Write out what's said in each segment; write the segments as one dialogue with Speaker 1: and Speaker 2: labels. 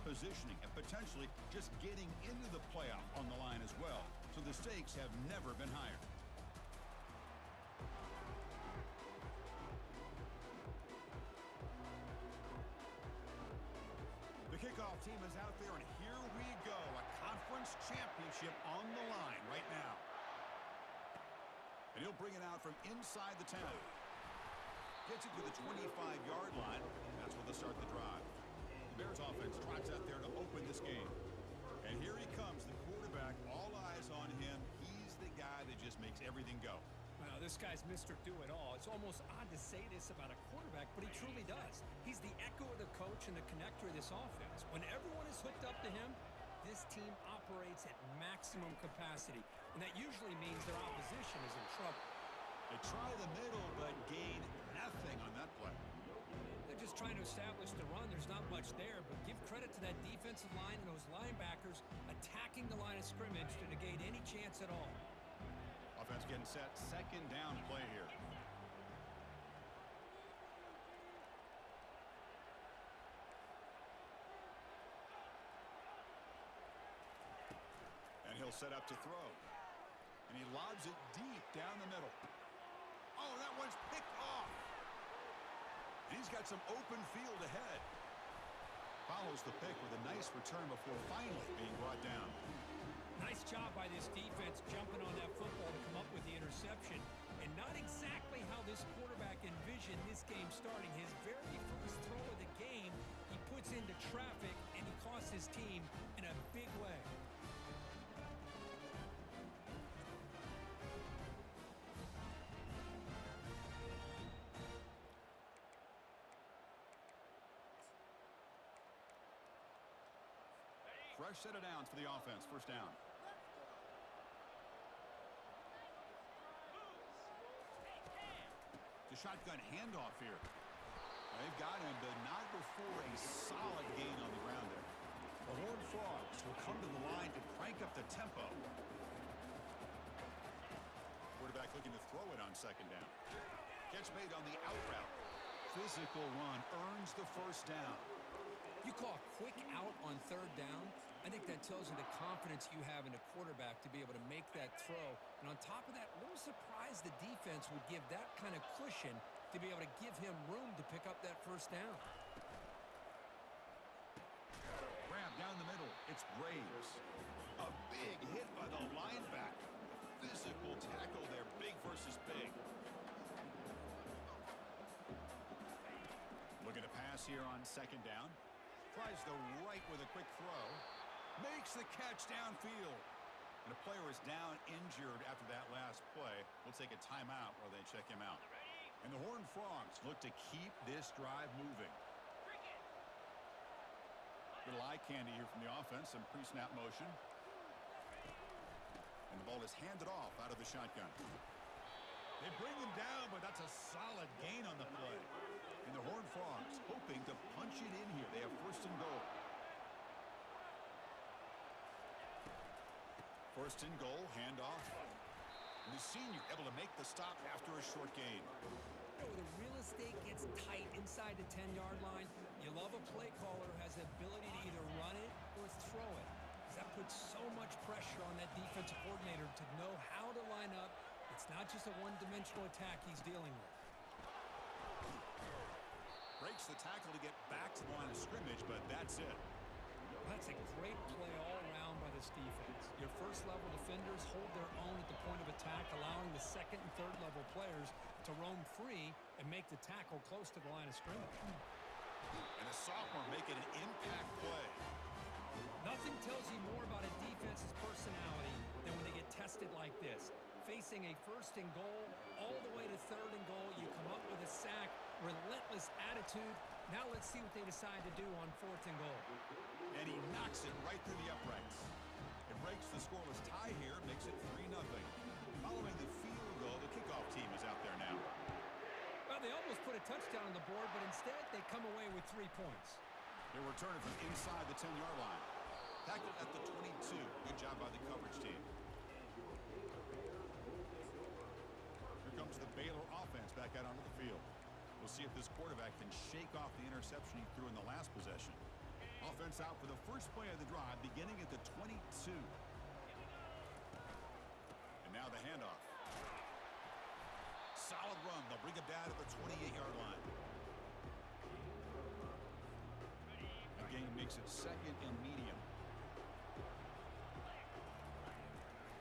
Speaker 1: positioning, and potentially just getting into the playoff on the line as well. So the stakes have never been higher. The kickoff team is out there, and here we go. A conference championship on the line right now. And he'll bring it out from inside the 10. Gets it to the 25-yard line, and that's where they'll start the drive. The Bears offense trots out there to open this game. And here he comes, the quarterback, all eyes on him. He's the guy that just makes everything go.
Speaker 2: Well, this guy's Mr. Do-It-All. It's almost odd to say this about a quarterback, but he truly does. He's the echo of the coach and the connector of this offense. When everyone is hooked up to him, this team operates at maximum capacity, and that usually means their opposition is in trouble.
Speaker 1: They try the middle, but gain nothing on that play.
Speaker 2: They're just trying to establish the run. There's not much there, but give credit to that defensive line and those linebackers attacking the line of scrimmage to negate any chance at all.
Speaker 1: Offense getting set, second down play here. And he'll set up to throw. And he lobs it deep down the middle. Oh, that one's picked off. And he's got some open field ahead. Follows the pick with a nice return before finally being brought down.
Speaker 2: Nice job by this defense jumping on that football to come up with the interception. And not exactly how this quarterback envisioned this game starting. His very first throw of the game, he puts into traffic, and he costs his team in a big way.
Speaker 1: Fresh set of downs for the offense. First down. The shotgun handoff here. They've got him, but not before a solid gain on the ground there. The Horned Frogs will come to the line to crank up the tempo. Quarterback looking to throw it on second down. Catch made on the out route. Physical run earns the first down.
Speaker 2: You call a quick out on third down, I think that tells you the confidence you have in the quarterback to be able to make that throw. And on top of that, a little surprised the defense would give that kind of cushion to be able to give him room to pick up that first down.
Speaker 1: Grab down the middle. It's Braves. A big hit by the linebacker. Physical tackle there, big versus big. Looking to pass here on second down. Tries the right with a quick throw. Makes the catch downfield. And a player is down injured after that last play. We'll take a timeout while they check him out. And the Horned Frogs look to keep this drive moving. Little eye candy here from the offense. Some pre-snap motion. And the ball is handed off out of the shotgun. They bring him down, but that's a solid gain on the play. And the Horned Frogs hoping to punch it in here. They have first and goal. First and goal, handoff. And the senior able to make the stop after a short gain.
Speaker 2: You know, the real estate gets tight inside the 10-yard line. You love a play caller who has the ability to either run it or throw it. That puts so much pressure on that defensive coordinator to know how to line up. It's not just a one-dimensional attack he's dealing with.
Speaker 1: Breaks the tackle to get back to the line of scrimmage, but that's it.
Speaker 2: That's a great play all around by this defense. Your first-level defenders hold their own at the point of attack, allowing the second and third-level players to roam free and make the tackle close to the line of scrimmage.
Speaker 1: And a sophomore making an impact play.
Speaker 2: Nothing tells you more about a defense's personality than when they get tested like this. Facing a first and goal, all the way to third and goal, you come up with a sack, relentless attitude. Now let's see what they decide to do on fourth and goal.
Speaker 1: And he knocks it right through the uprights. It breaks the scoreless tie here, makes it 3-0. Following the field goal, the kickoff team is out there now.
Speaker 2: Well, they almost put a touchdown on the board, but instead they come away with 3 points.
Speaker 1: They're returning from inside the 10-yard line. Tackled at the 22. Good job by the coverage team. Here comes the Baylor offense back out onto the field. We'll see if this quarterback can shake off the interception he threw in the last possession. Offense offense out for the first play of the drive, beginning at the 22. And now the handoff. Solid run. They'll bring it down at the 28-yard line. The gain makes it second and medium.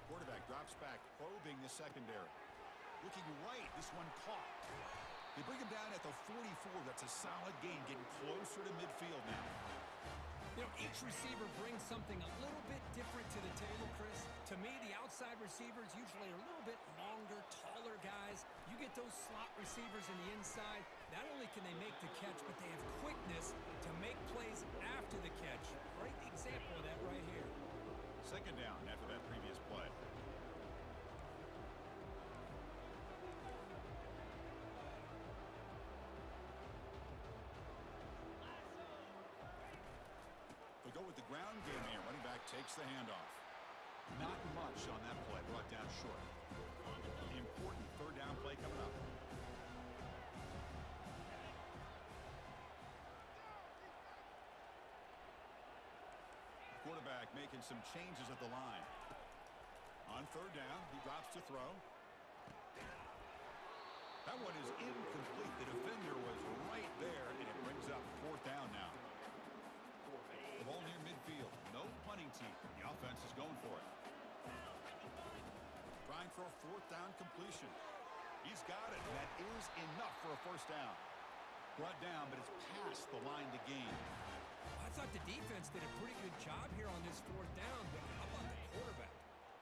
Speaker 1: Quarterback drops back, probing the secondary. Looking right, this one caught. They bring him down at the 44. That's a solid gain, getting closer to midfield now.
Speaker 2: You know, each receiver brings something a little bit different to the table, Chris. To me, the outside receivers usually are a little bit longer, taller guys. You get those slot receivers in the inside, not only can they make the catch, but they have quickness to make plays after the catch. Great example of that right here.
Speaker 1: Second down after that previous play. Go with the ground game here. Running back takes the handoff. Not much on that play. Brought down short. The important third down play coming up. Quarterback making some changes at the line. On third down, he drops to throw. That one is incomplete. The defender was right there, and it brings up fourth down now. The ball near midfield. No punting team. The offense is going for it. Trying for a fourth down completion. He's got it. That is enough for a first down. Brought down, but it's past the line to gain.
Speaker 2: I thought the defense did a pretty good job here on this fourth down, but how about the quarterback?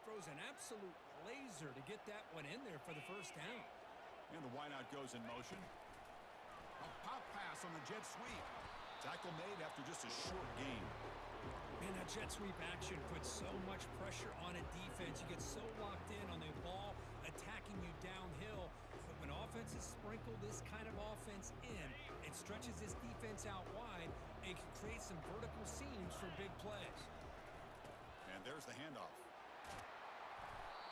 Speaker 2: Throws an absolute laser to get that one in there for the first down.
Speaker 1: And the wideout goes in motion. A pop pass on the jet sweep. Tackle made after just a short gain.
Speaker 2: Man, that jet sweep action puts so much pressure on a defense. You get so locked in on the ball attacking you downhill. But when offenses sprinkle this kind of offense in, it stretches this defense out wide and can create some vertical seams for big plays.
Speaker 1: And there's the handoff.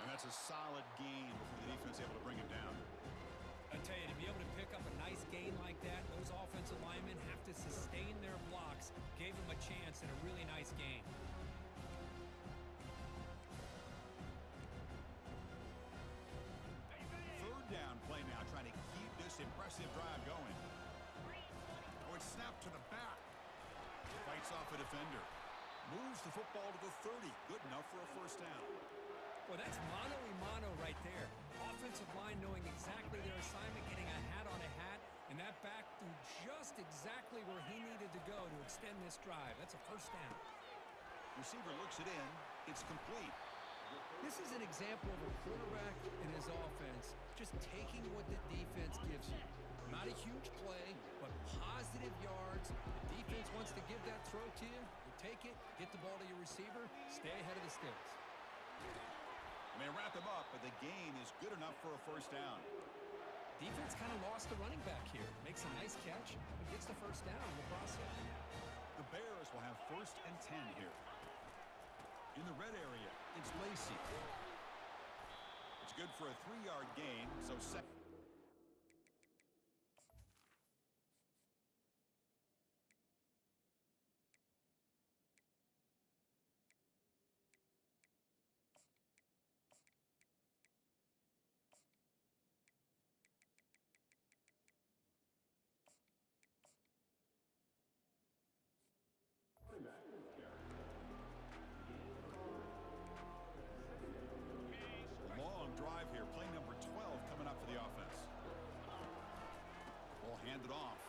Speaker 1: And that's a solid gain before the defense able to bring him down.
Speaker 2: I tell you, to be able to pick up a nice gain like that, those offensive linemen have to sustain their blocks. Gave them a chance and a really nice game.
Speaker 1: Third down play now, trying to keep this impressive drive going. Oh, it's snapped to the back. Fights off a defender. Moves the football to the 30. Good enough for a first down.
Speaker 2: Well, that's mano-a-mano right there. Offensive line knowing exactly their assignment, getting a hat on a hat, and that back threw just exactly where he needed to go to extend this drive. That's a first down.
Speaker 1: Receiver looks it in. It's complete.
Speaker 2: This is an example of a quarterback and his offense just taking what the defense gives you. Not a huge play, but positive yards. The defense wants to give that throw to you. You take it, get the ball to your receiver, stay ahead of the sticks.
Speaker 1: They wrap him up, but the gain is good enough for a first down.
Speaker 2: Defense kind of lost the running back here. Makes a nice catch, but gets the first down in the process.
Speaker 1: The Bears will have first and 10 here. In the red area, it's Lacey. It's good for a 3-yard gain, so second. Long drive here. Play number 12 coming up for the offense. Ball handed off.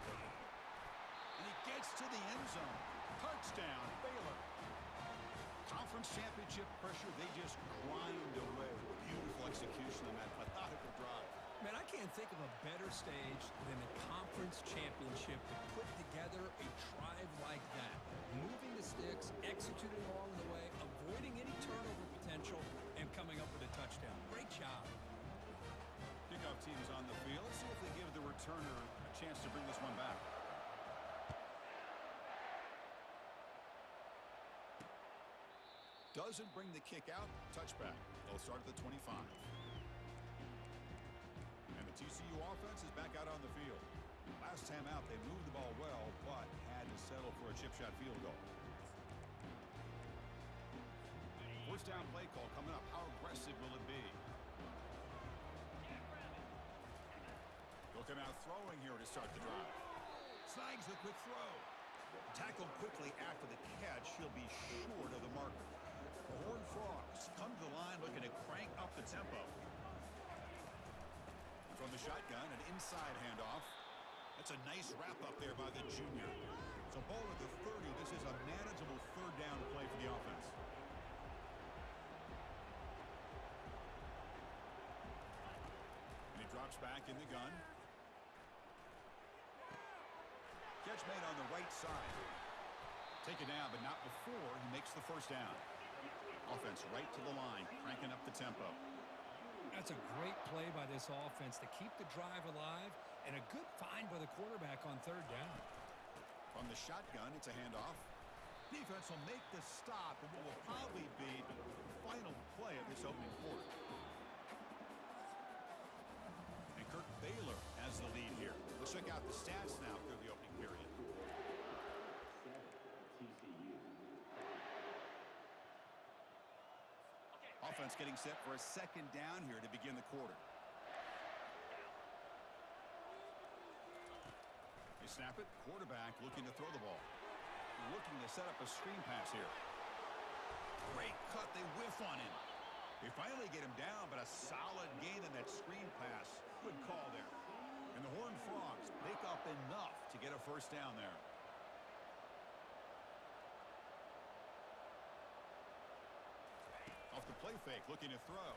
Speaker 1: And he gets to the end zone. Touchdown, Baylor. Conference championship pressure, they just grind away. Beautiful execution on that methodical drive.
Speaker 2: Man, I can't think of a better stage than the conference championship to put together a drive like that. Moving the sticks, executing along the way, avoiding any turnover potential, and coming up with a touchdown. Great job.
Speaker 1: Kickoff team is on the field. Let's see if they give the returner a chance to bring this one back. Doesn't bring the kick out. Touchback. They'll start at the 25. And the TCU offense is back out on the field. Last time out, they moved the ball well, but had to settle for a chip field goal. First down play call coming up. How aggressive will it be? They'll come out throwing here to start the drive. Snags the quick throw. Tackled quickly after the catch. He'll be short of the marker. The Horned Frogs come to the line looking to crank up the tempo. From the shotgun, an inside handoff. That's a nice wrap up there by the junior. So ball at the 30. This is a manageable third down play for the offense. And he drops back in the gun. Catch made on the right side. Taken down, but not before he makes the first down. Offense right to the line, cranking up the tempo.
Speaker 2: That's a great play by this offense to keep the drive alive, and a good find by the quarterback on third down.
Speaker 1: From the shotgun, it's a handoff. Defense will make the stop, and what will probably be the final play of this opening quarter. And Kirk Baylor has the lead here. Let's check out the stats now through the opening period. Offense getting set for a second down here to begin the quarter. They snap it. Quarterback looking to throw the ball. Looking to set up a screen pass here. Great cut. They whiff on him. They finally get him down, but a solid gain in that screen pass. Good call there. And the Horned Frogs make up enough to get a first down there. Off the play fake, looking to throw.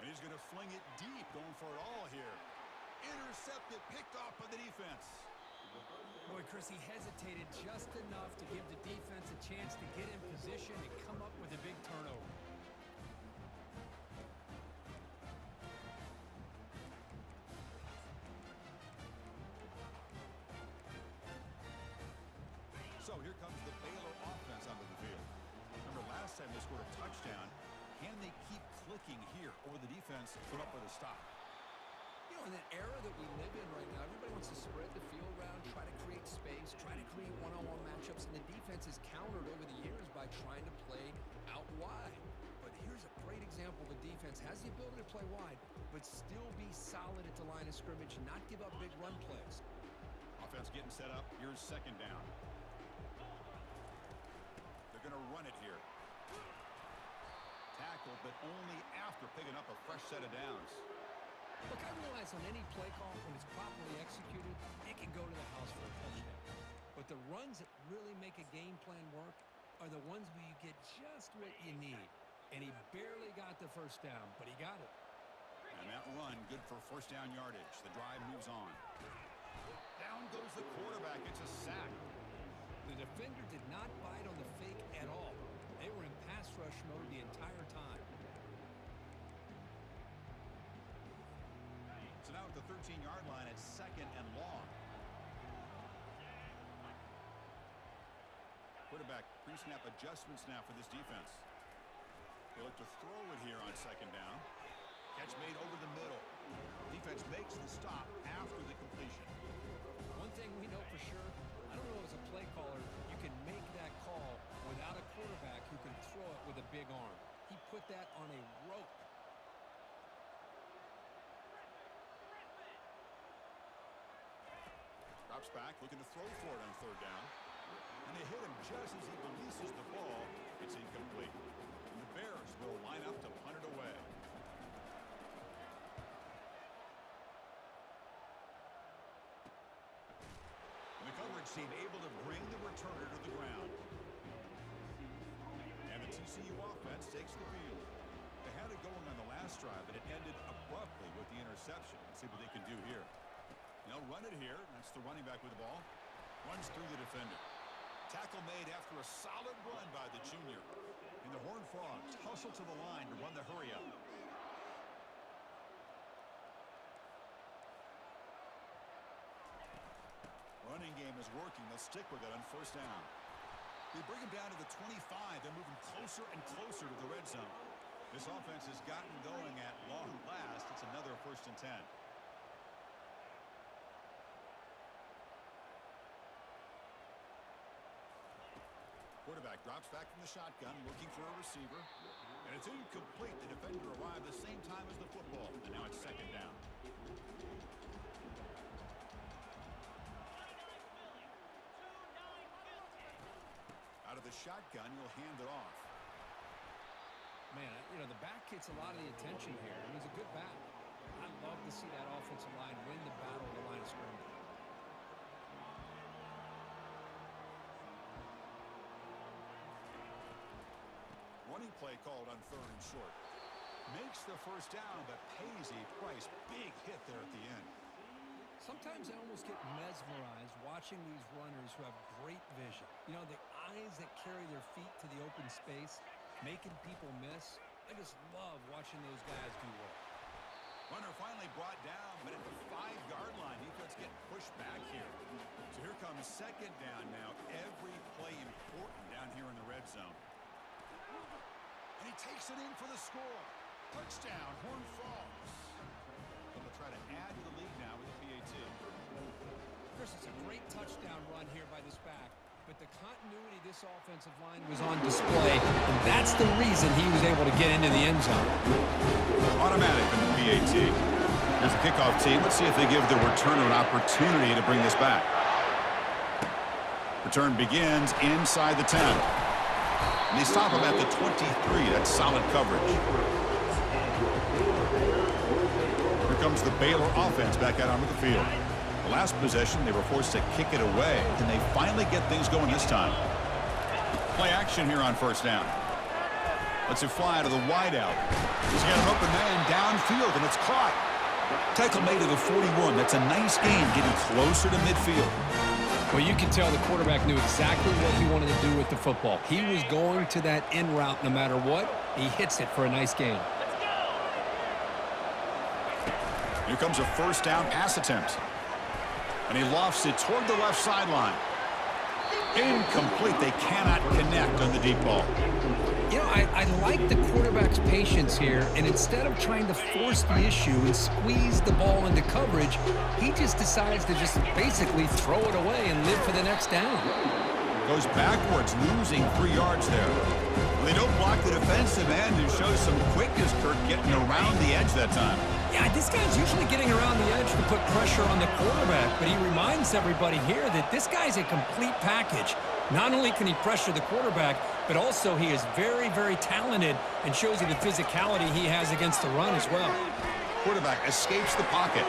Speaker 1: And he's going to fling it deep, going for it all here. Intercepted, picked off by the defense.
Speaker 2: Boy, Chris, he hesitated just enough to give the defense a chance to get in position and come up with a big turnover.
Speaker 1: So here comes the Baylor offense onto the field. Remember last time they scored a touchdown. Can they keep clicking here, or the defense put up with a stop?
Speaker 2: You know, in the era that we live in right now, everybody wants to spread the field around, try to create space, try to create one-on-one matchups, and the defense is countered over the years by trying to play out wide. But here's a great example. The defense has the ability to play wide, but still be solid at the line of scrimmage, not give up big run plays.
Speaker 1: Offense getting set up. Here's second down. They're going to run it here. Tackled, but only after picking up a fresh set of downs.
Speaker 2: Look, I realize on any play call, when it's properly executed, it can go to the house for a touchdown. But the runs that really make a game plan work are the ones where you get just what you need. And he barely got the first down, but he got it.
Speaker 1: And that run, good for first down yardage. The drive moves on. Down goes the quarterback. It's a sack.
Speaker 2: The defender did not bite on the fake at all. They were in pass rush mode the entire time.
Speaker 1: So now at the 13-yard line, it's second and long. Quarterback pre-snap adjustments now for this defense. They look to throw it here on second down. Catch made over the middle. Defense makes the stop after the completion.
Speaker 2: One thing we know for sure, I don't know as a play caller, you can make that call without a quarterback who can throw it with a big arm. He put that on a rope.
Speaker 1: Drops back, looking to throw for it on third down. And they hit him just as he releases the ball. It's incomplete. And the Bears will line up to punt it away. And the coverage team able to bring the returner to the ground. And the TCU offense takes the field. They had it going on the last drive, but it ended abruptly with the interception. Let's see what they can do here. They'll run it here. That's the running back with the ball. Runs through the defender. Tackle made after a solid run by the junior. And the Horned Frogs hustle to the line to run the hurry up. Running game is working. They'll stick with it on first down. They bring him down to the 25. They're moving closer and closer to the red zone. This offense has gotten going at long last. It's another first and 10. Quarterback drops back from the shotgun, looking for a receiver. And it's incomplete. The defender arrived the same time as the football. And now it's second down. Out of the shotgun, he'll hand it off.
Speaker 2: Man, the back gets a lot of the attention here. And he's a good back. I love to see that offensive line win the battle of the line of scrimmage.
Speaker 1: Running play called on 3rd and short. Makes the first down, but pays a price. Big hit there at the end.
Speaker 2: Sometimes I almost get mesmerized watching these runners who have great vision. The eyes that carry their feet to the open space, making people miss. I just love watching those guys do work.
Speaker 1: Runner finally brought down, but at the 5-yard line, defense getting pushed back here. So here comes second down now. Every play important down here in the red zone. And he takes it in for the score. Touchdown, Horned Frogs. They'll try to add to the lead now with a PAT.
Speaker 2: Chris, it's a great touchdown run here by this back, but the continuity of this offensive line was on display, and that's the reason he was able to get into the end zone.
Speaker 1: Automatic in the PAT. There's the kickoff team. Let's see if they give the returner an opportunity to bring this back. Return begins inside the 10. And they stop him at the 23. That's solid coverage. Here comes the Baylor offense back out onto the field. The last possession, they were forced to kick it away. Can they finally get things going this time? Play action here on first down. Lets it fly to the wideout. He's got an open man downfield, and it's caught. Tackle made at the 41. That's a nice gain, getting closer to midfield.
Speaker 2: Well, you can tell the quarterback knew exactly what he wanted to do with the football. He was going to that in route no matter what. He hits it for a nice gain.
Speaker 1: Here comes a first down pass attempt. And he lofts it toward the left sideline. Incomplete. They cannot connect on the deep ball.
Speaker 2: I like the quarterback's patience here, and instead of trying to force the issue and squeeze the ball into coverage, he just decides to just basically throw it away and live for the next down.
Speaker 1: Goes backwards, losing 3 yards there. They don't block the defensive end and show some quickness, Kirk, getting around the edge that time.
Speaker 2: Yeah, this guy's usually getting around the edge to put pressure on the quarterback, but he reminds everybody here that this guy's a complete package. Not only can he pressure the quarterback, but also he is very, very talented and shows you the physicality he has against the run as well.
Speaker 1: Quarterback escapes the pocket.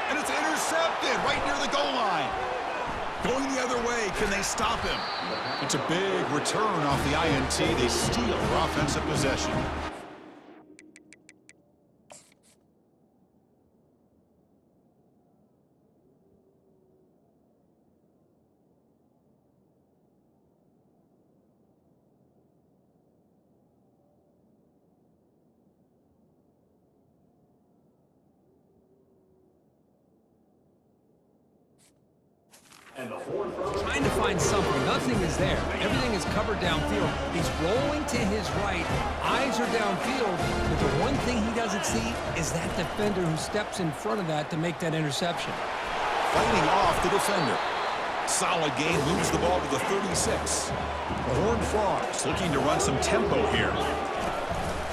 Speaker 1: And it's intercepted right near the goal line. Going the other way, can they stop him? It's a big return off the INT. They steal their offensive possession.
Speaker 2: Trying to find something. Nothing is there. Everything is covered downfield. He's rolling to his right. Eyes are downfield. But the one thing he doesn't see is that defender who steps in front of that to make that interception.
Speaker 1: Fighting off the defender. Solid game. Moves the ball to the 36. The Horned Frogs looking to run some tempo here.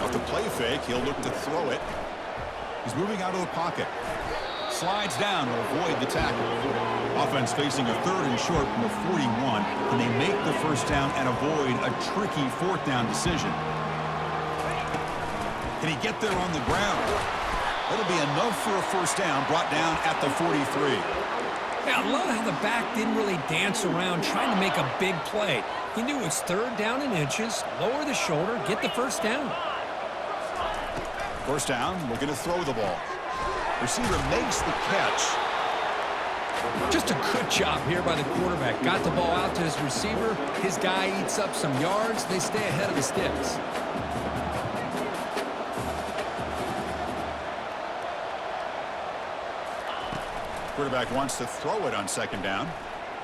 Speaker 1: Off the play fake, he'll look to throw it. He's moving out of the pocket. Slides down to avoid the tackle. Offense facing a 3rd and short from the 41. Can they make the first down and avoid a tricky 4th down decision? Can he get there on the ground? That'll be enough for a first down, brought down at the 43.
Speaker 2: Yeah, I love how the back didn't really dance around trying to make a big play. He knew it's 3rd down in inches, lower the shoulder, get the first down.
Speaker 1: First down, looking to throw the ball. Receiver makes the catch.
Speaker 2: Just a good job here by the quarterback. Got the ball out to his receiver. His guy eats up some yards. They stay ahead of the sticks.
Speaker 1: Quarterback wants to throw it on second down.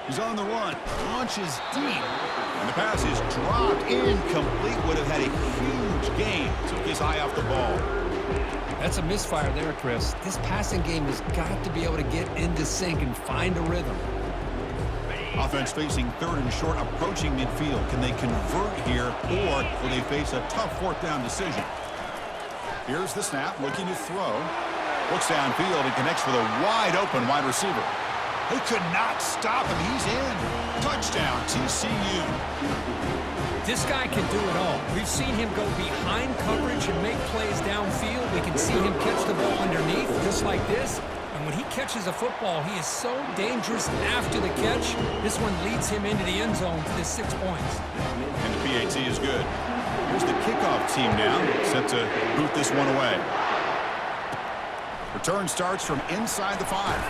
Speaker 1: He's on the run. Launches deep. And the pass is dropped. Incomplete. Would have had a huge gain. Took his eye off the ball.
Speaker 2: That's a misfire there, Chris. This passing game has got to be able to get into sync and find a rhythm.
Speaker 1: Offense facing 3rd and short, approaching midfield. Can they convert here, or will they face a tough 4th down decision? Here's the snap, looking to throw. Looks downfield and connects with a wide-open wide receiver. They could not stop him. He's in. Touchdown, TCU.
Speaker 2: This guy can do it all. We've seen him go behind coverage and make plays downfield. We can see him catch the ball underneath, just like this. And when he catches a football, he is so dangerous after the catch. This one leads him into the end zone for the 6 points.
Speaker 1: And the PAT is good. Here's the kickoff team now, set to boot this one away. Return starts from inside the 5.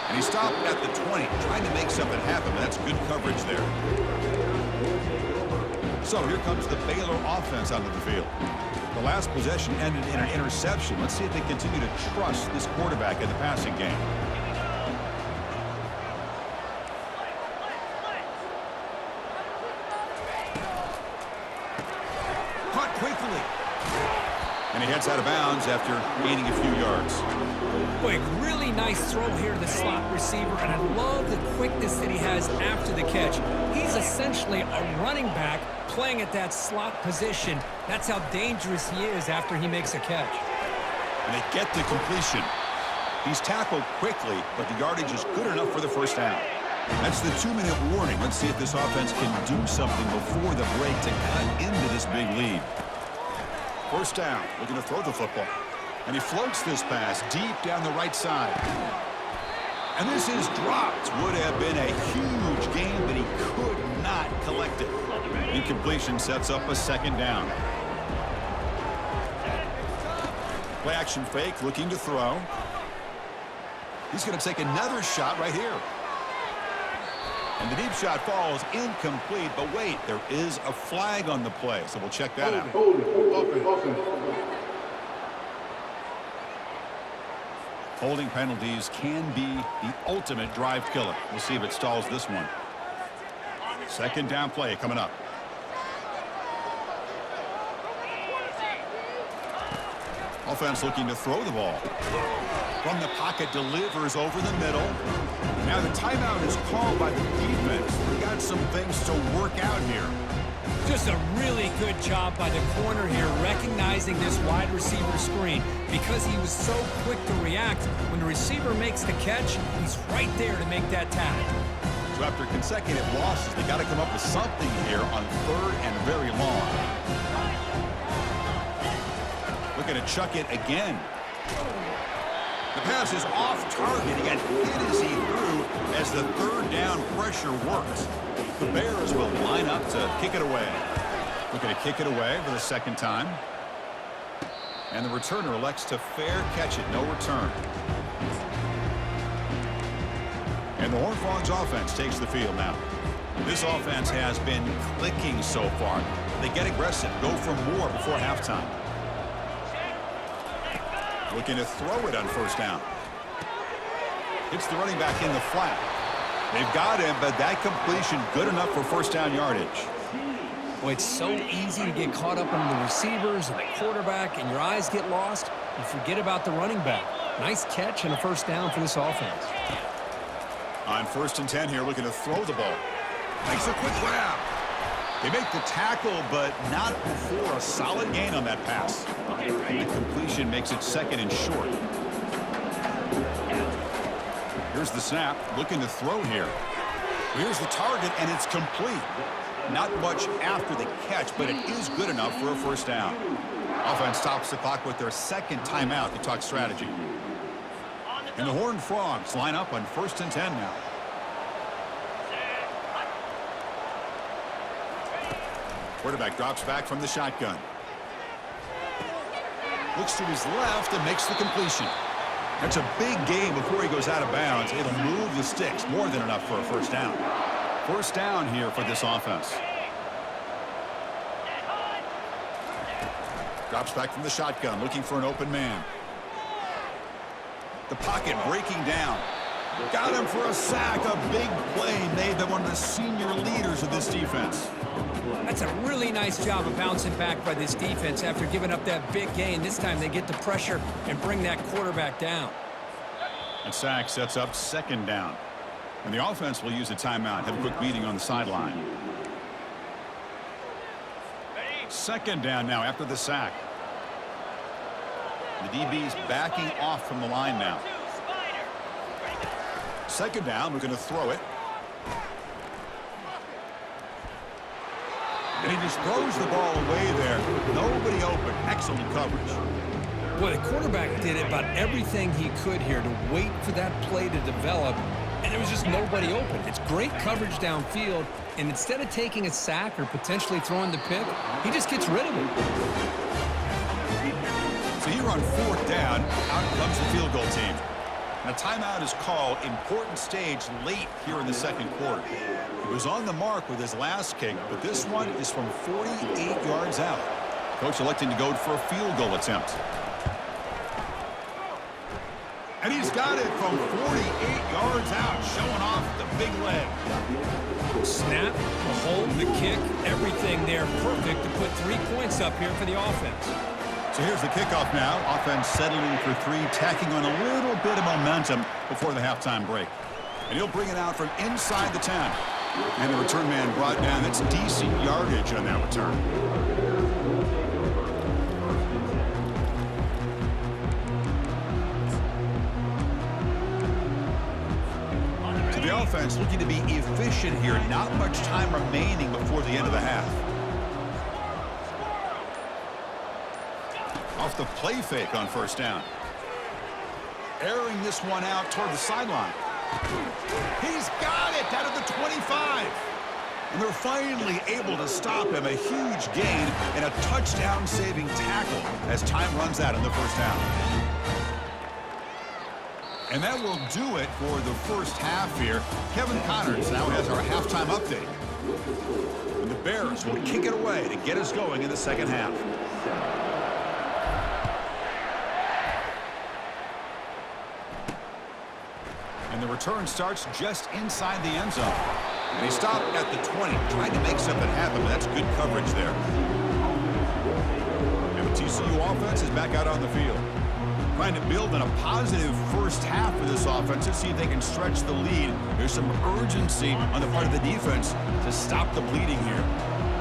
Speaker 1: And he stopped at the 20, trying to make something happen, but that's good coverage there. So here comes the Baylor offense onto the field. The last possession ended in an interception. Let's see if they continue to trust this quarterback in the passing game. Caught quickly. And he heads out of bounds after gaining a few yards.
Speaker 2: Boy, really nice throw here to the slot receiver, and I love the quickness that he has after the catch. He's essentially a running back playing at that slot position. That's how dangerous he is after he makes a catch.
Speaker 1: And they get the completion. He's tackled quickly, but the yardage is good enough for the 1st down. That's the 2-minute warning. Let's see if this offense can do something before the break to cut into this big lead. 1st down, looking to throw the football. And he floats this pass deep down the right side. And this is dropped. Would have been a huge gain, but he could not collect it. Incompletion sets up a 2nd down. Play action fake, looking to throw. He's going to take another shot right here. And the deep shot falls incomplete, but wait, there is a flag on the play, so we'll check that out. Holding penalties can be the ultimate drive killer. We'll see if it stalls this one. 2nd down play coming up. Offense looking to throw the ball. From the pocket, delivers over the middle. Now the timeout is called by the defense. We've got some things to work out here.
Speaker 2: Just a really good job by the corner here, recognizing this wide receiver screen. Because he was so quick to react, when the receiver makes the catch, he's right there to make that tag.
Speaker 1: So after consecutive losses, they got to come up with something here on 3rd and very long. Looking to chuck it again. The pass is off target. He got hit as he threw as the 3rd down pressure works. The Bears will line up to kick it away. Looking to kick it away for the 2nd time. And the returner elects to fair catch it. No return. And the Horned Frogs offense takes the field now. This offense has been clicking so far. They get aggressive, go for more before halftime. Looking to throw it on 1st down. Hits the running back in the flat. They've got him, but that completion good enough for 1st down yardage.
Speaker 2: Well, it's so easy to get caught up in the receivers and the quarterback, and your eyes get lost. You forget about the running back. Nice catch and a 1st down for this offense.
Speaker 1: On 1st and 10 here, looking to throw the ball. Makes a quick grab. They make the tackle, but not before a solid gain on that pass. The completion makes it 2nd and short. Here's the snap, looking to throw here. Here's the target, and it's complete. Not much after the catch, but it is good enough for a 1st down. Offense stops the clock with their 2nd timeout to talk strategy. And the Horned Frogs line up on 1st and 10 now. Quarterback drops back from the shotgun. Looks to his left and makes the completion. That's a big gain before he goes out of bounds. It'll move the sticks, more than enough for a 1st down. 1st down here for this offense. Drops back from the shotgun, looking for an open man. The pocket breaking down. Got him for a sack. A big play made them one of the senior leaders of this defense.
Speaker 2: That's a really nice job of bouncing back by this defense after giving up that big gain. This time they get the pressure and bring that quarterback down.
Speaker 1: And sack sets up 2nd down. And the offense will use a timeout. Have a quick meeting on the sideline. Second down now after the sack. The DB's backing off from the line now. Second down, we're going to throw it. And he just throws the ball away there. Nobody open. Excellent coverage.
Speaker 2: Boy, the quarterback did about everything he could here to wait for that play to develop, and there was just nobody open. It's great coverage downfield, and instead of taking a sack or potentially throwing the pick, he just gets rid of it.
Speaker 1: So here on fourth down, out comes the field goal team. Now timeout is called. Important stage late here in the second quarter. He was on the mark with his last kick, but this one is from 48 yards out. Coach electing to go for a field goal attempt. And he's got it from 48 yards out, showing off the big leg.
Speaker 2: Snap, the hold, the kick, everything there perfect to put 3 points up here for the offense.
Speaker 1: So here's the kickoff now. Offense settling for 3, tacking on a little bit of momentum before the halftime break. And he'll bring it out from inside the 10. And the return man brought down. That's decent yardage on that return. So the offense looking to be efficient here. Not much time remaining before the end of the half. Off the play fake on first down. Airing this one out toward the sideline. He's got it out of the 25. And they're finally able to stop him. A huge gain and a touchdown-saving tackle as time runs out in the first half. And that will do it for the first half here. Kevin Connors now has our halftime update. And the Bears will kick it away to get us going in the second half. And the return starts just inside the end zone. And he stopped at the 20, trying to make something happen, but that's good coverage there. And the TCU offense is back out on the field. Trying to build on a positive first half for this offense to see if they can stretch the lead. There's some urgency on the part of the defense to stop the bleeding here.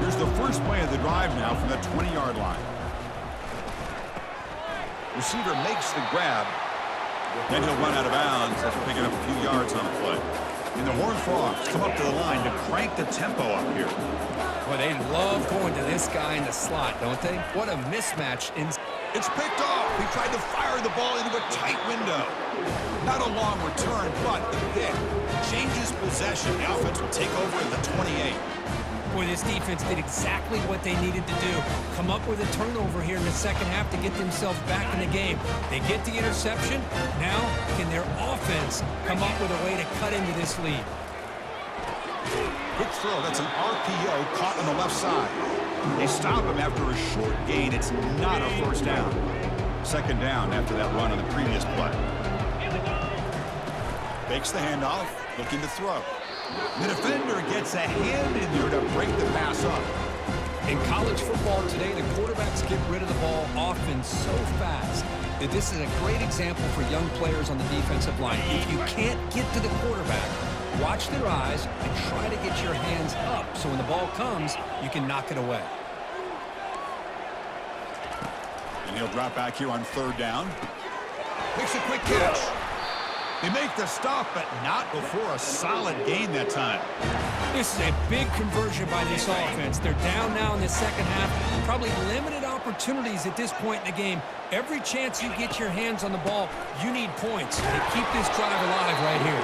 Speaker 1: Here's the first play of the drive now from the 20-yard line. Receiver makes the grab. Then he'll run out of bounds after picking up a few yards on the play. And the Horned Frogs come up to the line to crank the tempo up here.
Speaker 2: Well, they love going to this guy in the slot, don't they? What a mismatch.
Speaker 1: It's picked off. He tried to fire the ball into a tight window. Not a long return, but the pick changes possession. The offense will take over at the 28.
Speaker 2: Boy, this defense did exactly what they needed to do. Come up with a turnover here in the second half to get themselves back in the game. They get the interception. Now, can their offense come up with a way to cut into this lead?
Speaker 1: Quick throw. That's an RPO caught on the left side. They stop him after a short gain. It's not a first down. Second down after that run on the previous play. Fakes the handoff, looking to throw. The defender gets a hand in there to break the pass up.
Speaker 2: In college football today, the quarterbacks get rid of the ball often so fast that this is a great example for young players on the defensive line. If you can't get to the quarterback, watch their eyes and try to get your hands up so when the ball comes, you can knock it away.
Speaker 1: And he'll drop back here on third down. Makes a quick catch. They make the stop, but not before a solid gain that time.
Speaker 2: This is a big conversion by this offense. They're down now in the second half. Probably limited opportunities at this point in the game. Every chance you get your hands on the ball, you need points to keep this drive alive right here.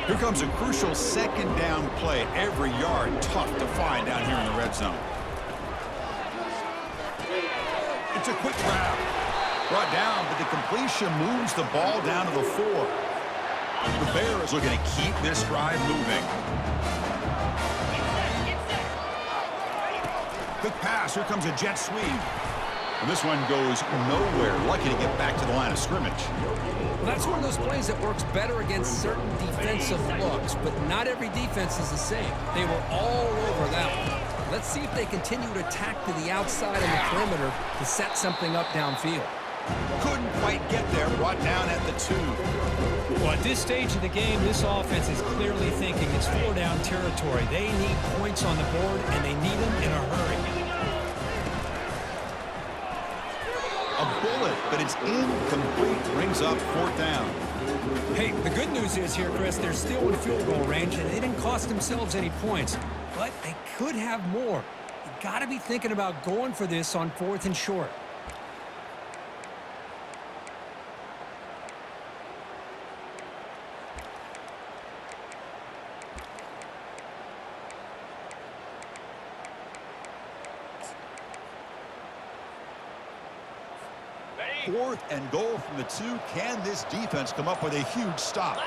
Speaker 1: Here comes a crucial second down play. Every yard tough to find down here in the red zone. It's a quick grab. Brought down, but the completion moves the ball down to the 4. The Bears looking to keep this drive moving. Quick pass. Here comes a jet sweep. And this one goes nowhere. Lucky to get back to the line of scrimmage.
Speaker 2: Well, that's one of those plays that works better against certain defensive looks, but not every defense is the same. They were all over that one. Let's see if they continue to attack to the outside of the perimeter to set something up downfield.
Speaker 1: Couldn't quite get there, brought down at the 2.
Speaker 2: Well, at this stage of the game, this offense is clearly thinking it's 4-down territory. They need points on the board, and they need them in a hurry.
Speaker 1: A bullet, but it's incomplete. Brings up 4th down.
Speaker 2: Hey, the good news is here, Chris, they're still in field goal range, and they didn't cost themselves any points. But they could have more. You got to be thinking about going for this on 4th and short.
Speaker 1: Ready? 4th and goal from the 2. Can this defense come up with a huge stop?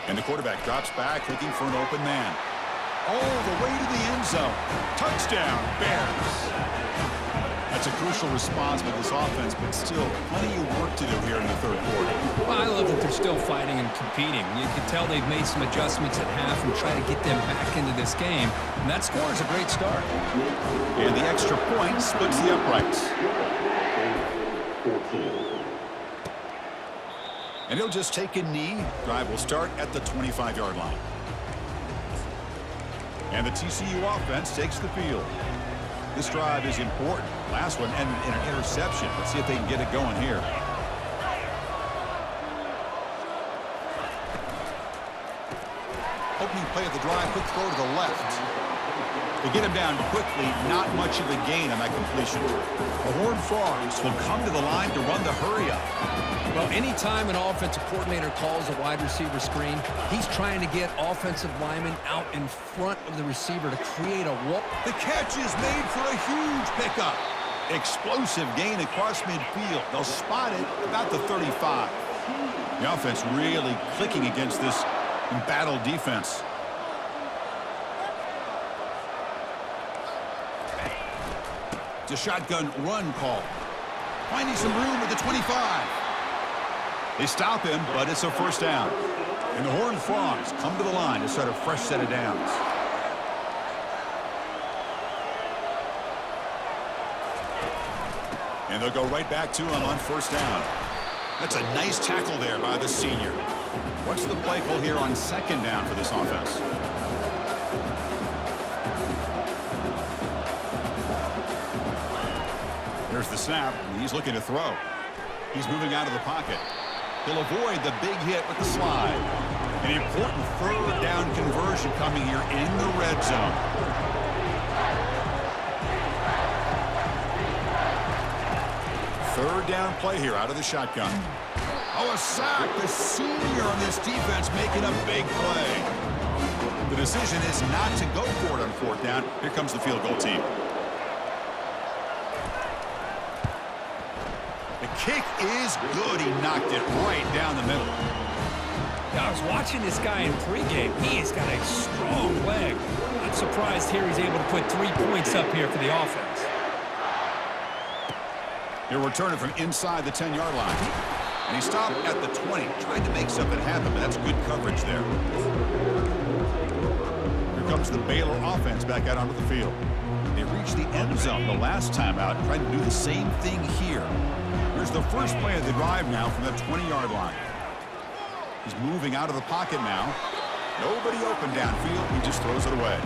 Speaker 1: And the quarterback drops back, looking for an open man. All the way to the end zone. Touchdown, Bears. That's a crucial response by this offense, but still plenty of work to do here in the 3rd quarter.
Speaker 2: Well, I love that they're still fighting and competing. You can tell they've made some adjustments at half and try to get them back into this game. And that score is a great start.
Speaker 1: And the extra point splits the uprights. And he'll just take a knee. Drive will start at the 25-yard line. And the TCU offense takes the field. This drive is important. Last one ended in an interception. Let's see if they can get it going here. Opening play of the drive, quick throw to the left. They get him down quickly, not much of a gain on that completion. The Horned Frogs will come to the line to run the hurry up.
Speaker 2: Well, anytime an offensive coordinator calls a wide receiver screen, he's trying to get offensive linemen out in front of the receiver to create a whoop.
Speaker 1: The catch is made for a huge pickup. Explosive gain across midfield. They'll spot it about the 35. The offense really clicking against this embattled defense. It's a shotgun run call. Finding some room at the 25. They stop him, but it's a 1st down. And the Horned Frogs come to the line to start a fresh set of downs. And they'll go right back to him on 1st down. That's a nice tackle there by the senior. What's the play call here on 2nd down for this offense? There's the snap, and he's looking to throw. He's moving out of the pocket. He'll avoid the big hit with the slide. An important 3rd down conversion coming here in the red zone. Third down play here out of the shotgun. Oh, a sack. The senior on this defense making a big play. The decision is not to go for it on 4th down. Here comes the field goal team. The kick is good. He knocked it right down the middle.
Speaker 2: Now, I was watching this guy in pregame. He has got a strong leg. Not surprised here he's able to put 3 points up here for the offense.
Speaker 1: He'll return it from inside the 10-yard line. And he stopped at the 20, trying to make something happen, but that's good coverage there. Here comes the Baylor offense back out onto the field. They reached the end zone the last time out, trying to do the same thing here. Here's the first play of the drive now from the 20-yard line. He's moving out of the pocket now. Nobody open downfield. He just throws it away.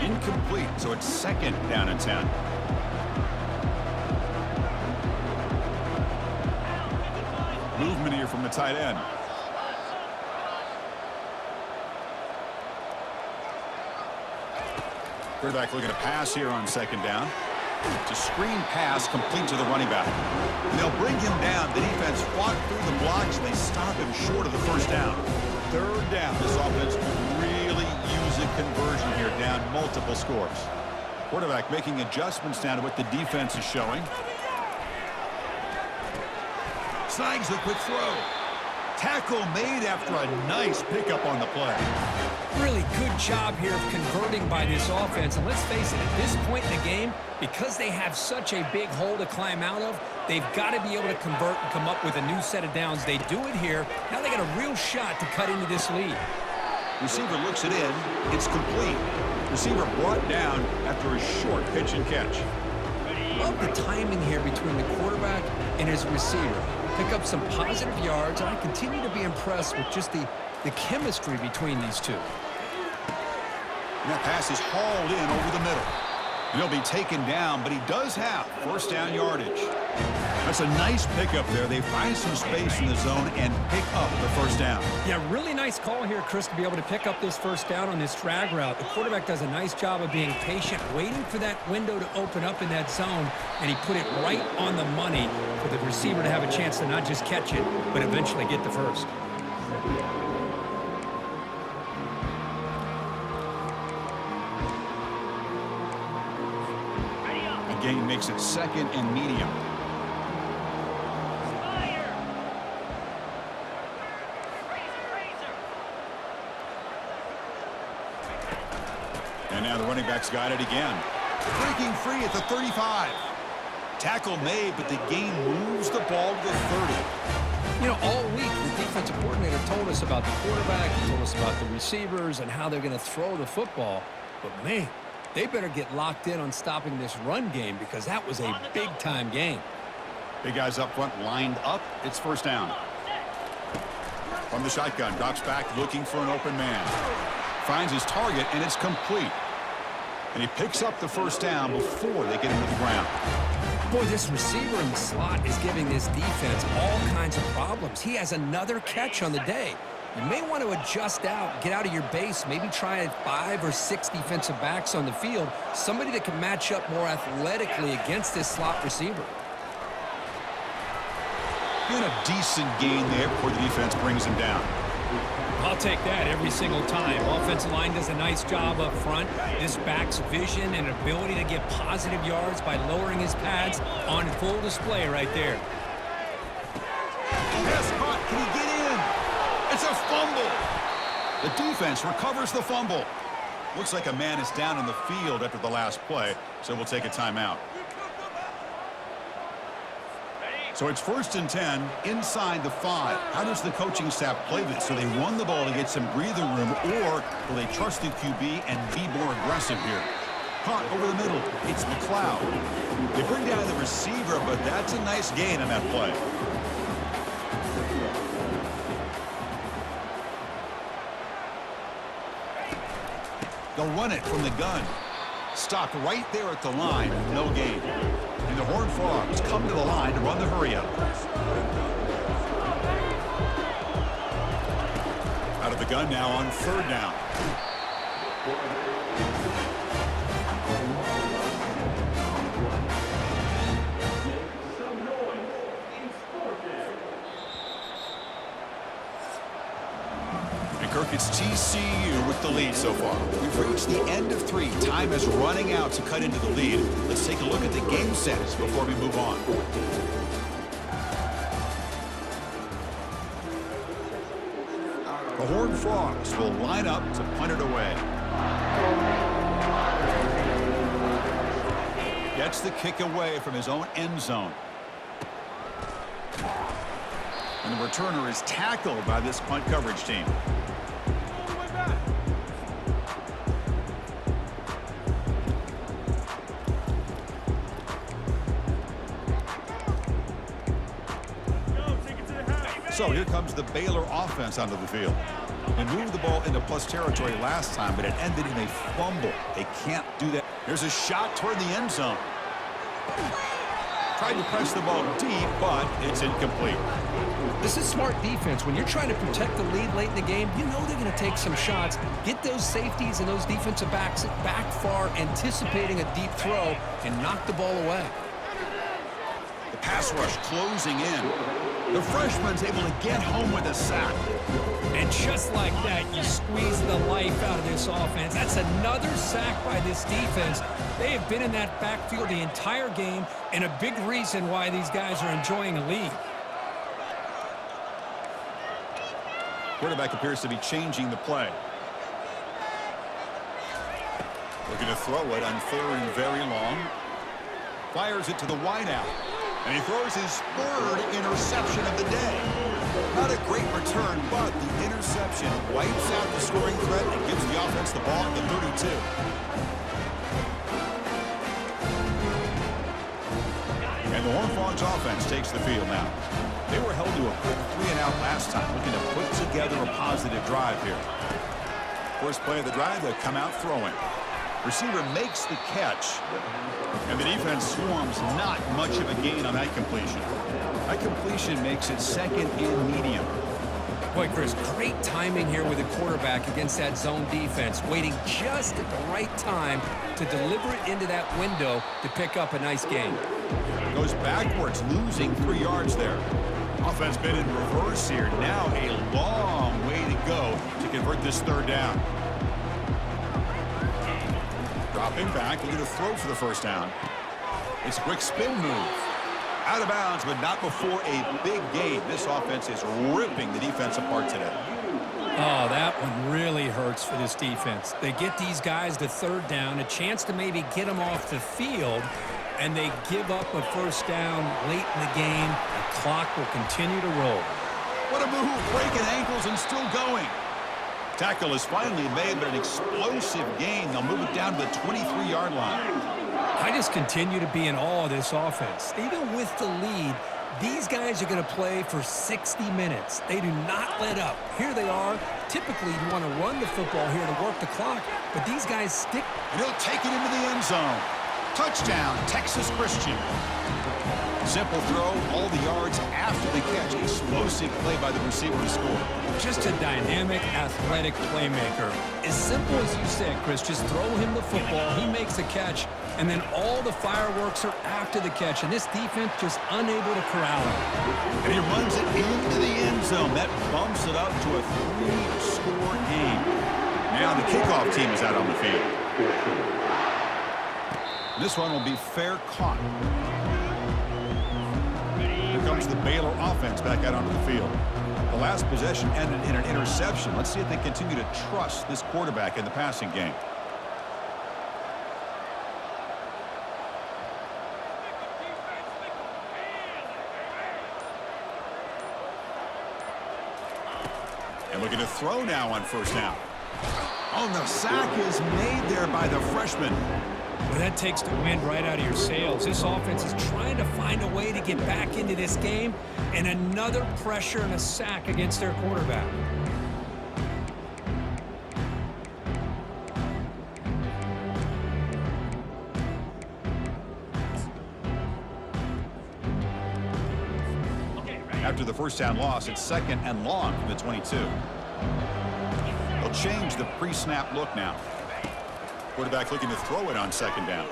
Speaker 1: Incomplete, so it's 2nd down and 10. Movement here from the tight end. Quarterback looking to pass here on 2nd down. It's a screen pass complete to the running back. And they'll bring him down. The defense fought through the blocks, and they stop him short of the 1st down. 3rd down. This offense could really use a conversion here, down multiple scores. Quarterback making adjustments down to what the defense is showing. Snags a quick throw. Tackle made after a nice pickup on the play.
Speaker 2: Really good job here of converting by this offense. And let's face it, at this point in the game, because they have such a big hole to climb out of, they've got to be able to convert and come up with a new set of downs. They do it here. Now they got a real shot to cut into this lead.
Speaker 1: Receiver looks it in. It's complete. Receiver brought down after a short pitch and catch.
Speaker 2: Love the timing here between the quarterback and his receiver. Pick up some positive yards, and I continue to be impressed with just the chemistry between these two.
Speaker 1: And that pass is hauled in over the middle. And he'll be taken down, but he does have first down yardage. That's a nice pickup there. They find some space in the zone and pick up the first down.
Speaker 2: Yeah, really nice call here, Chris, to be able to pick up this first down on this drag route. The quarterback does a nice job of being patient, waiting for that window to open up in that zone, and he put it right on the money for the receiver to have a chance to not just catch it, but eventually get the first.
Speaker 1: The gain makes it second and medium. And now the running back's got it again. Breaking free at the 35. Tackle made, but the gain moves the ball to the 30.
Speaker 2: You know, all week the defensive coordinator told us about the quarterback, he told us about the receivers and how they're going to throw the football. But, man, they better get locked in on stopping this run game because that was a big-time game.
Speaker 1: Big guys up front lined up. It's first down. From the shotgun, drops back looking for an open man. Finds his target, and it's complete. And he picks up the first down before they get into the ground.
Speaker 2: Boy, this receiver in the slot is giving this defense all kinds of problems. He has another catch on the day. You may want to adjust out, get out of your base, maybe try 5 or 6 defensive backs on the field, somebody that can match up more athletically against this slot receiver.
Speaker 1: And a decent gain there before the defense brings him down.
Speaker 2: I'll take that every single time. Offensive line does a nice job up front. This back's vision and ability to get positive yards by lowering his pads on full display right there.
Speaker 1: Pass caught. Can he get in? It's a fumble. The defense recovers the fumble. Looks like a man is down in the field after the last play, so we'll take a timeout. So it's first and 10 inside the 5. How does the coaching staff play this? So they run the ball to get some breathing room, or will they trust the QB and be more aggressive here? Caught over the middle. It's McLeod. They bring down the receiver, but that's a nice gain on that play. They'll run it from the gun. Stopped right there at the line. No gain. And the Horned Frogs come to the line to run the hurry-up. Out of the gun now on third down. And Kirk, it's TCU with the lead so far. We've reached the end of 3. Time is running out to cut into the lead. Let's take a look at the game sets before we move on. The Horned Frogs will line up to punt it away. Gets the kick away from his own end zone. And the returner is tackled by this punt coverage team. So here comes the Baylor offense onto the field. They moved the ball into plus territory last time, but it ended in a fumble. They can't do that. Here's a shot toward the end zone. Tried to press the ball deep, but it's incomplete.
Speaker 2: This is smart defense. When you're trying to protect the lead late in the game, you know they're going to take some shots, get those safeties and those defensive backs back far, anticipating a deep throw, and knock the ball away.
Speaker 1: The pass rush closing in. The freshman's able to get home with a sack.
Speaker 2: And just like that, you squeeze the life out of this offense. That's another sack by this defense. They have been in that backfield the entire game, and a big reason why these guys are enjoying a lead.
Speaker 1: Quarterback appears to be changing the play. Looking to throw it on third and very long. Fires it to the wideout. And he throws his third interception of the day. Not a great return, but the interception wipes out the scoring threat and gives the offense the ball at the 32. And the Horned Frogs offense takes the field now. They were held to a quick 3-and-out last time, looking to put together a positive drive here. First play of the drive, they'll come out throwing. Receiver makes the catch, and the defense swarms. Not much of a gain on that completion. That completion makes it second and medium.
Speaker 2: Boy, Chris, great timing here with the quarterback against that zone defense, waiting just at the right time to deliver it into that window to pick up a nice gain.
Speaker 1: Goes backwards, losing 3 yards there. Offense been in reverse here. Now a long way to go to convert this third down. Dropping back, looking to throw for the first down. It's a quick spin move. Out of bounds, but not before a big gain. This offense is ripping the defense apart today.
Speaker 2: Oh, that one really hurts for this defense. They get these guys to third down, a chance to maybe get them off the field, and they give up a first down late in the game. The clock will continue to roll.
Speaker 1: What a move, breaking ankles and still going. Tackle is finally made, but an explosive gain. They'll move it down to the 23-yard line.
Speaker 2: I just continue to be in awe of this offense. Even with the lead, these guys are going to play for 60 minutes. They do not let up. Here they are. Typically, you want to run the football here to work the clock, but these guys stick.
Speaker 1: And he'll take it into the end zone. Touchdown, Texas Christian. Simple throw, all the yards after the catch. Explosive play by the receiver to score.
Speaker 2: Just a dynamic, athletic playmaker. As simple as you said, Chris, just throw him the football, he makes a catch, and then all the fireworks are after the catch, and this defense just unable to corral him.
Speaker 1: And he runs it into the end zone. That bumps it up to a 3-score game. Now the kickoff team is out on the field. This one will be fair caught. Here comes the Baylor offense back out onto the field. The last possession ended in an interception. Let's see if they continue to trust this quarterback in the passing game. And looking to throw now on first down. Oh, the sack is made there by the freshman.
Speaker 2: Well, that takes the wind right out of your sails. This offense is trying to find a way to get back into this game, and another pressure and a sack against their quarterback.
Speaker 1: After the first down loss, it's second and long from the 22. They'll change the pre-snap look now. Quarterback looking to throw it on second down.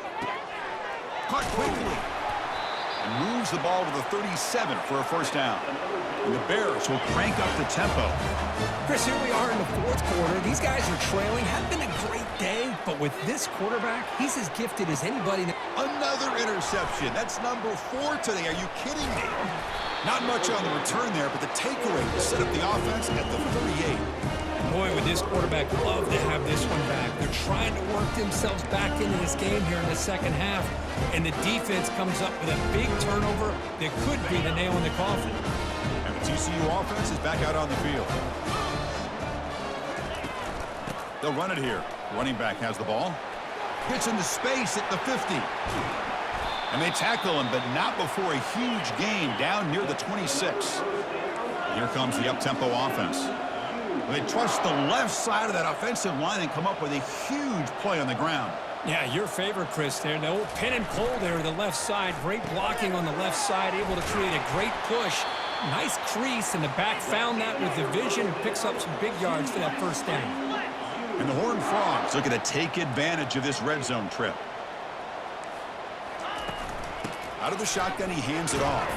Speaker 1: Caught quickly. And moves the ball to the 37 for a first down. And the Bears will crank up the tempo.
Speaker 2: Chris, here we are in the fourth quarter. These guys are trailing. Had been a great day, but with this quarterback, he's as gifted as anybody.
Speaker 1: Another interception. That's number 4 today. Are you kidding me? Not much on the return there, but the takeaway to set up the offense at the 38.
Speaker 2: Boy, would this quarterback love to have this one back. They're trying to work themselves back into this game here in the second half, and the defense comes up with a big turnover that could be the nail in the coffin.
Speaker 1: And the TCU offense is back out on the field. They'll run it here. Running back has the ball. Gets into space at the 50. And they tackle him, but not before a huge gain down near the 26. And here comes the up-tempo offense. They trust the left side of that offensive line and come up with a huge play on the ground.
Speaker 2: Yeah, your favorite, Chris, there. The old pin and pull there to the left side. Great blocking on the left side, able to create a great push. Nice crease, and the back found that with the vision and picks up some big yards for that first down.
Speaker 1: And the Horned Frogs looking to take advantage of this red zone trip. Out of the shotgun, he hands it off.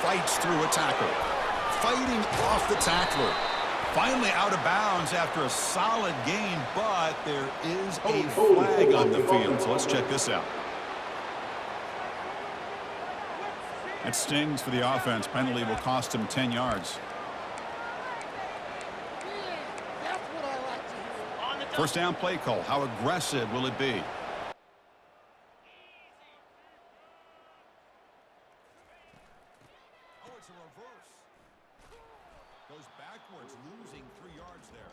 Speaker 1: Fights through a tackle. Fighting off the tackler. Finally out of bounds after a solid gain, but there is a flag on the field. So let's check this out. It stings for the offense. Penalty will cost him 10 yards. First down play call. How aggressive will it be? has a reverse. Goes backwards, losing 3 yards there.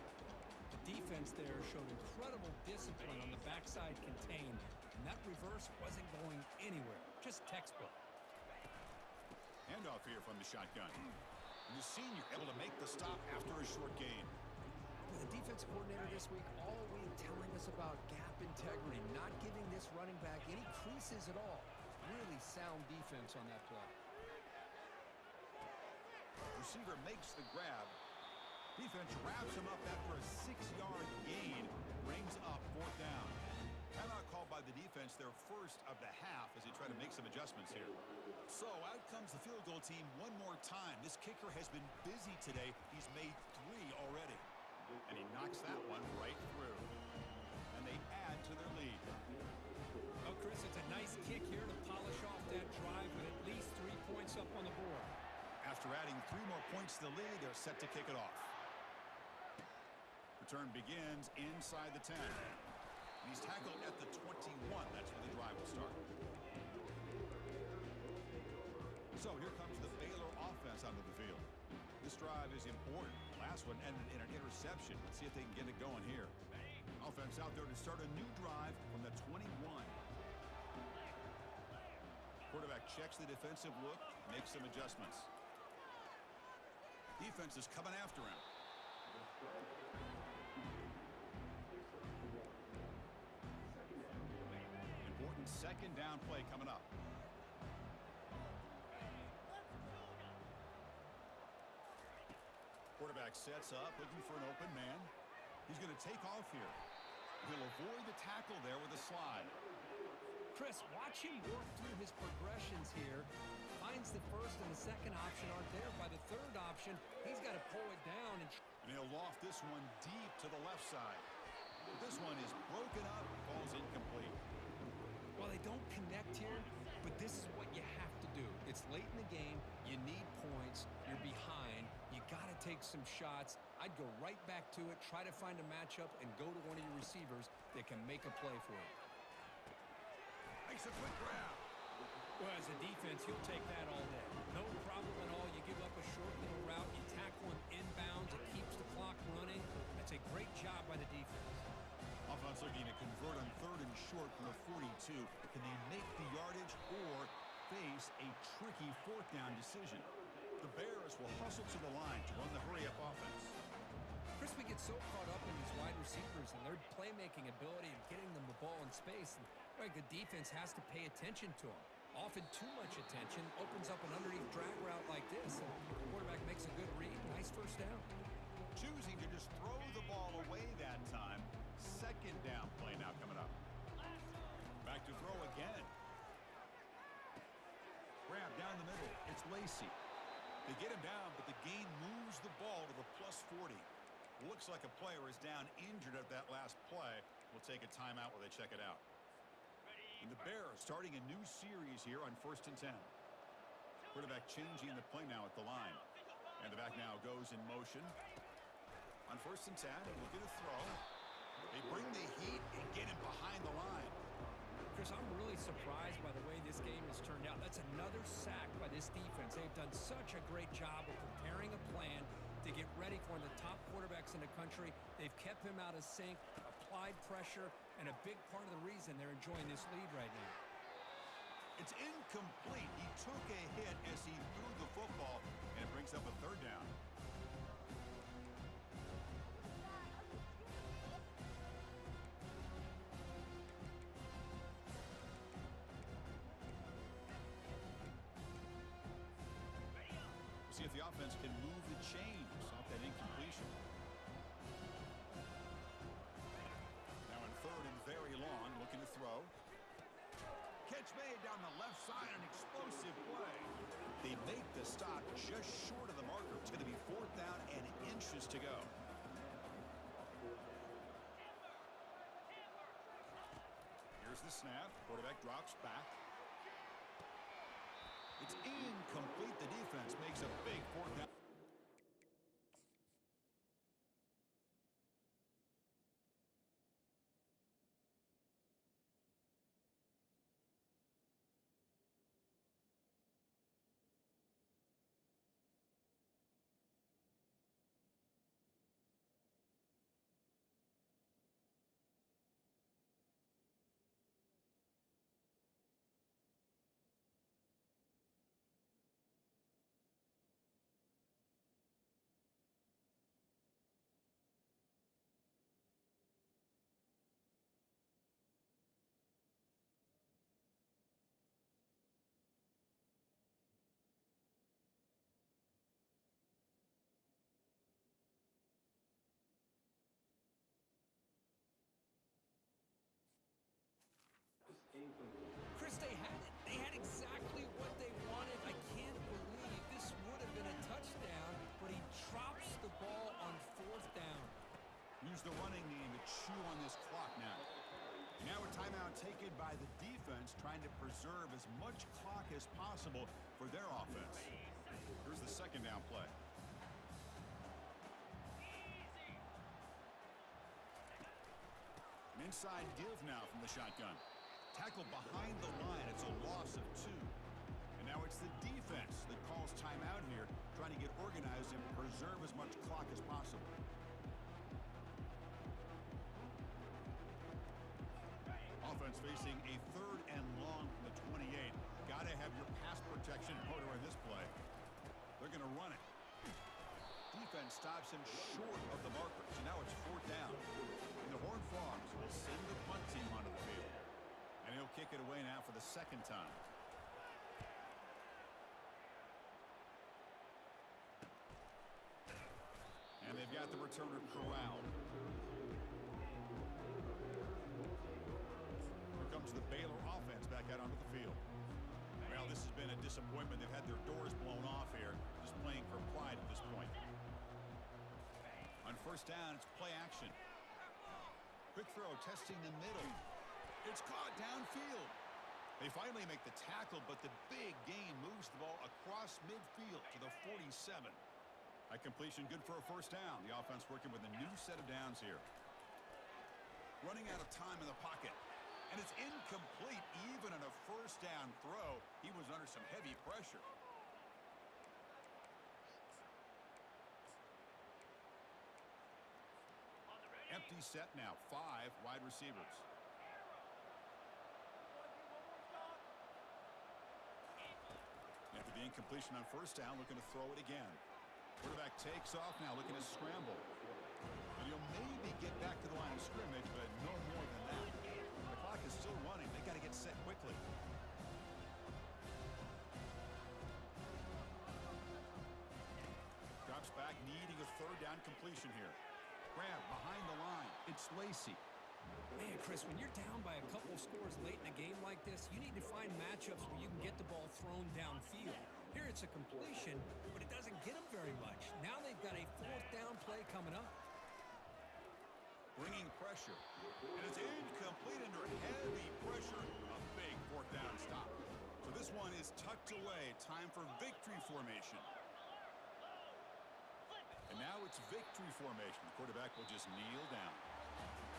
Speaker 2: The defense there showed incredible discipline on the backside contained, and that reverse wasn't going anywhere. Just textbook.
Speaker 1: Handoff here from the shotgun. And the senior able to make the stop after a short gain.
Speaker 2: With the defense coordinator this week all week telling us about gap integrity, not giving this running back any creases at all. Really sound defense on that play.
Speaker 1: Receiver makes the grab. Defense wraps him up after a 6-yard gain. Brings up 4th down. Timeout called by the defense, their first of the half, as they try to make some adjustments here. So out comes the field goal team one more time. This kicker has been busy today. He's made 3 already. And he knocks that one right through. And they add to their lead.
Speaker 2: Oh, Chris, it's a nice kick here to polish off that drive with at least 3 points up on the board.
Speaker 1: After adding 3 more points to the lead, they're set to kick it off. Return begins inside the 10. And he's tackled at the 21. That's where the drive will start. So here comes the Baylor offense onto the field. This drive is important. Last one ended in an interception. Let's see if they can get it going here. Offense out there to start a new drive from the 21. Quarterback checks the defensive look, makes some adjustments. Defense is coming after him. Important 2nd down play coming up. Quarterback sets up, looking for an open man. He's going to take off here. He'll avoid the tackle there with a slide.
Speaker 2: Chris, watch him work through his progressions here. Finds the first and the second option aren't there. By the third option, he's got to pull it down. And
Speaker 1: he'll loft this one deep to the left side. This one is broken up, falls incomplete.
Speaker 2: Well, they don't connect here, but this is what you have to do. It's late in the game. You need points. You're behind. You got to take some shots. I'd go right back to it, try to find a matchup, and go to one of your receivers that can make a play for you.
Speaker 1: Makes a quick grab.
Speaker 2: Well, as a defense, you'll take that all day. No problem at all. You give up a short little route. You tackle him inbounds. It keeps the clock running. That's a great job by the defense.
Speaker 1: Offense looking to convert on 3rd and short from the 42. Can they make the yardage or face a tricky 4th down decision? The Bears will hustle to the line to run the hurry-up offense.
Speaker 2: Chris, we get so caught up in these wide receivers and their playmaking ability and getting them the ball in space. And like the defense has to pay attention to them. Often too much attention opens up an underneath drag route like this. And the quarterback makes a good read. Nice 1st down.
Speaker 1: Choosing to just throw the ball away that time. 2nd down play now coming up. Back to throw again. Grab down the middle. It's Lacey. They get him down, but the gain moves the ball to the +40. Looks like a player is down injured at that last play. We'll take a timeout while they check it out. And the Bears starting a new series here on 1st and 10. Quarterback changing the play now at the line. And the back now goes in motion. On 1st and 10, looking to throw. They bring the heat and get him behind the line.
Speaker 2: Chris, I'm really surprised by the way this game has turned out. That's another sack by this defense. They've done such a great job of preparing a plan to get ready for one of the top quarterbacks in the country. They've kept him out of sync, applied pressure, and a big part of the reason they're enjoying this lead right now.
Speaker 1: It's incomplete. He took a hit as he threw the football, and it brings up a 3rd down. See if the offense can move the chains off that incompletion. Now in 3rd and very long, looking to throw. Catch made down the left side, an explosive play. They make the stop just short of the marker. It's going to be 4th down and inches to go. Here's the snap. Quarterback drops back. It's incomplete. The defense makes a big 4th down. by the defense trying to preserve as much clock as possible for their offense. Here's the second down play. An inside give now from the shotgun. Tackled behind the line. It's a loss of 2. And now it's the defense that calls timeout here, trying to get organized and preserve as much clock as possible. Offense facing a 3rd and long from the 28. Got to have your pass protection in order in this play. They're going to run it. Defense stops him short of the marker, so now it's 4th down. And the Horned Frogs will send the punt team onto the field. And he'll kick it away now for the 2nd time. And they've got the returner corralled. Here comes the Baylor offense back out onto the field. Well, this has been a disappointment. They've had their doors blown off here, just playing for pride at this point. On 1st down, it's play action. Quick throw, testing the middle. It's caught downfield. They finally make the tackle, but the big gain moves the ball across midfield to the 47. A completion good for a 1st down. The offense working with a new set of downs here. Running out of time in the pocket. And it's incomplete even on a 1st down throw. He was under some heavy pressure. Empty set now. 5 wide receivers. After the incompletion on 1st down, looking to throw it again. Quarterback takes off now, looking to scramble. And he'll maybe get back to the line of scrimmage, but no more than that. The clock is still running. They got to get set quickly. Drops back, needing a 3rd down completion here. Grab behind the line. It's Lacey.
Speaker 2: Man, Chris, when you're down by a couple scores late in a game like this, you need to find matchups where you can get the ball thrown downfield. Here it's a completion, but it doesn't get them very much. Now they've got a 4th down play coming up.
Speaker 1: Bringing pressure. And it's incomplete under heavy pressure. A big 4th down stop. So this one is tucked away. Time for victory formation. And now it's victory formation. The quarterback will just kneel down.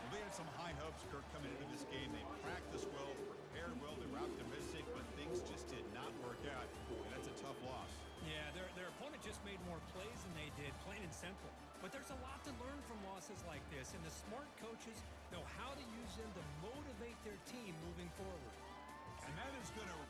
Speaker 1: Well, they had some high hopes, Kirk, coming into this game. They practiced well, prepared well, they were optimistic, but things just did not work out. And that's a tough loss.
Speaker 2: Yeah, their opponent just made more plays than they did, plain and simple. But there's a lot to learn from losses like this, and the smart coaches know how to use them to motivate their team moving forward.
Speaker 1: And that is going to